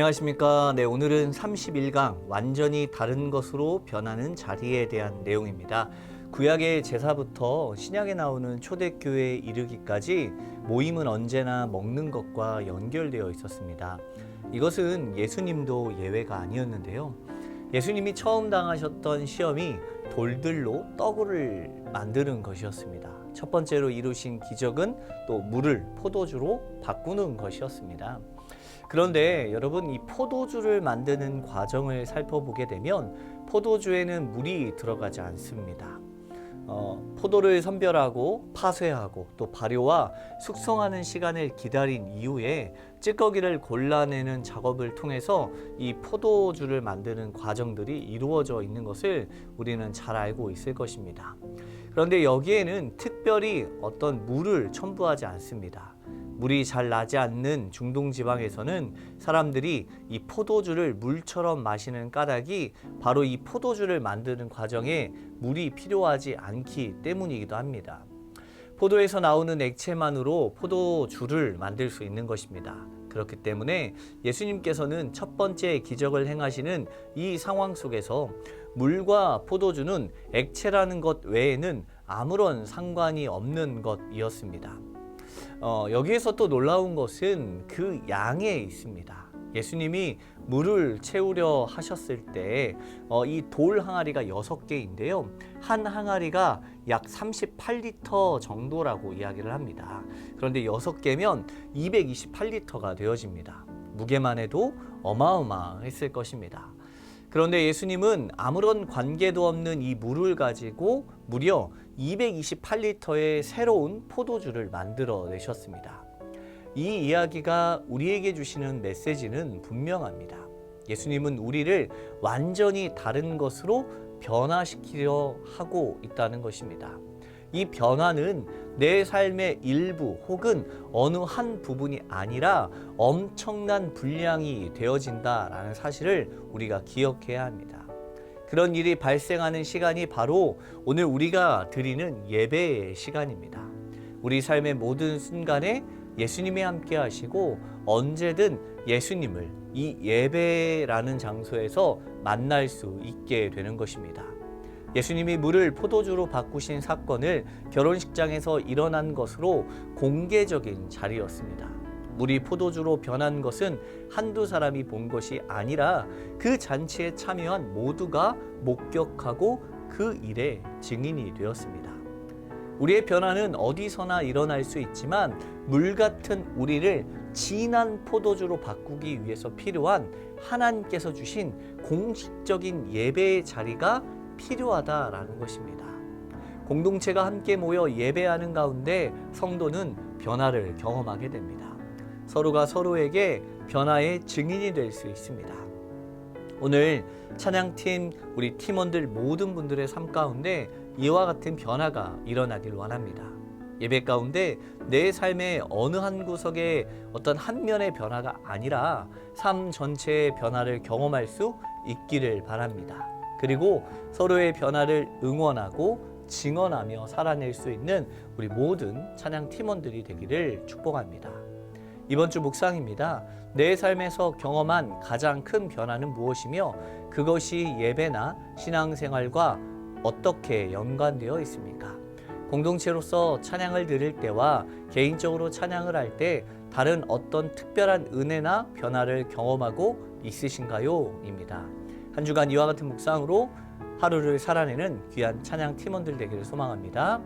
안녕하십니까. 네, 오늘은 31강 완전히 다른 것으로 변하는 자리에 대한 내용입니다. 구약의 제사부터 신약에 나오는 초대교회에 이르기까지 모임은 언제나 먹는 것과 연결되어 있었습니다. 이것은 예수님도 예외가 아니었는데요. 예수님이 처음 당하셨던 시험이 돌들로 떡을 만드는 것이었습니다. 첫 번째로 이루신 기적은 또 물을 포도주로 바꾸는 것이었습니다. 그런데 여러분, 이 포도주를 만드는 과정을 살펴보게 되면 포도주에는 물이 들어가지 않습니다. 포도를 선별하고 파쇄하고 또 발효와 숙성하는 시간을 기다린 이후에 찌꺼기를 골라내는 작업을 통해서 이 포도주를 만드는 과정들이 이루어져 있는 것을 우리는 잘 알고 있을 것입니다. 그런데 여기에는 특별히 어떤 물을 첨부하지 않습니다. 물이 잘 나지 않는 중동 지방에서는 사람들이 이 포도주를 물처럼 마시는 까닭이 바로 이 포도주를 만드는 과정에 물이 필요하지 않기 때문이기도 합니다. 포도에서 나오는 액체만으로 포도주를 만들 수 있는 것입니다. 그렇기 때문에 예수님께서는 첫 번째 기적을 행하시는 이 상황 속에서 물과 포도주는 액체라는 것 외에는 아무런 상관이 없는 것이었습니다. 여기에서 또 놀라운 것은 그 양에 있습니다. 예수님이 물을 채우려 하셨을 때 이 돌 항아리가 6개인데요. 한 항아리가 약 38리터 정도라고 이야기를 합니다. 그런데 6개면 228리터가 되어집니다. 무게만 해도 어마어마했을 것입니다. 그런데 예수님은 아무런 관계도 없는 이 물을 가지고 무려 228리터의 새로운 포도주를 만들어 내셨습니다. 이 이야기가 우리에게 주시는 메시지는 분명합니다. 예수님은 우리를 완전히 다른 것으로 변화시키려 하고 있다는 것입니다. 이 변화는 내 삶의 일부 혹은 어느 한 부분이 아니라 엄청난 분량이 되어진다라는 사실을 우리가 기억해야 합니다. 그런 일이 발생하는 시간이 바로 오늘 우리가 드리는 예배의 시간입니다. 우리 삶의 모든 순간에 예수님이 함께 하시고 언제든 예수님을 이 예배라는 장소에서 만날 수 있게 되는 것입니다. 예수님이 물을 포도주로 바꾸신 사건을 결혼식장에서 일어난 것으로 공개적인 자리였습니다. 물이 포도주로 변한 것은 한두 사람이 본 것이 아니라 그 잔치에 참여한 모두가 목격하고 그 일의 증인이 되었습니다. 우리의 변화는 어디서나 일어날 수 있지만 물 같은 우리를 진한 포도주로 바꾸기 위해서 필요한 하나님께서 주신 공식적인 예배의 자리가 필요하다라는 것입니다. 공동체가 함께 모여 예배하는 가운데 성도는 변화를 경험하게 됩니다. 서로가 서로에게 변화의 증인이 될 수 있습니다. 오늘 찬양팀, 우리 팀원들 모든 분들의 삶 가운데 이와 같은 변화가 일어나길 원합니다. 예배 가운데 내 삶의 어느 한 구석의 어떤 한 면의 변화가 아니라 삶 전체의 변화를 경험할 수 있기를 바랍니다. 그리고 서로의 변화를 응원하고 증언하며 살아낼 수 있는 우리 모든 찬양 팀원들이 되기를 축복합니다. 이번 주 묵상입니다. 내 삶에서 경험한 가장 큰 변화는 무엇이며 그것이 예배나 신앙생활과 어떻게 연관되어 있습니까? 공동체로서 찬양을 드릴 때와 개인적으로 찬양을 할 때 다른 어떤 특별한 은혜나 변화를 경험하고 있으신가요? 입니다. 한 주간 이와 같은 묵상으로 하루를 살아내는 귀한 찬양 팀원들 되기를 소망합니다.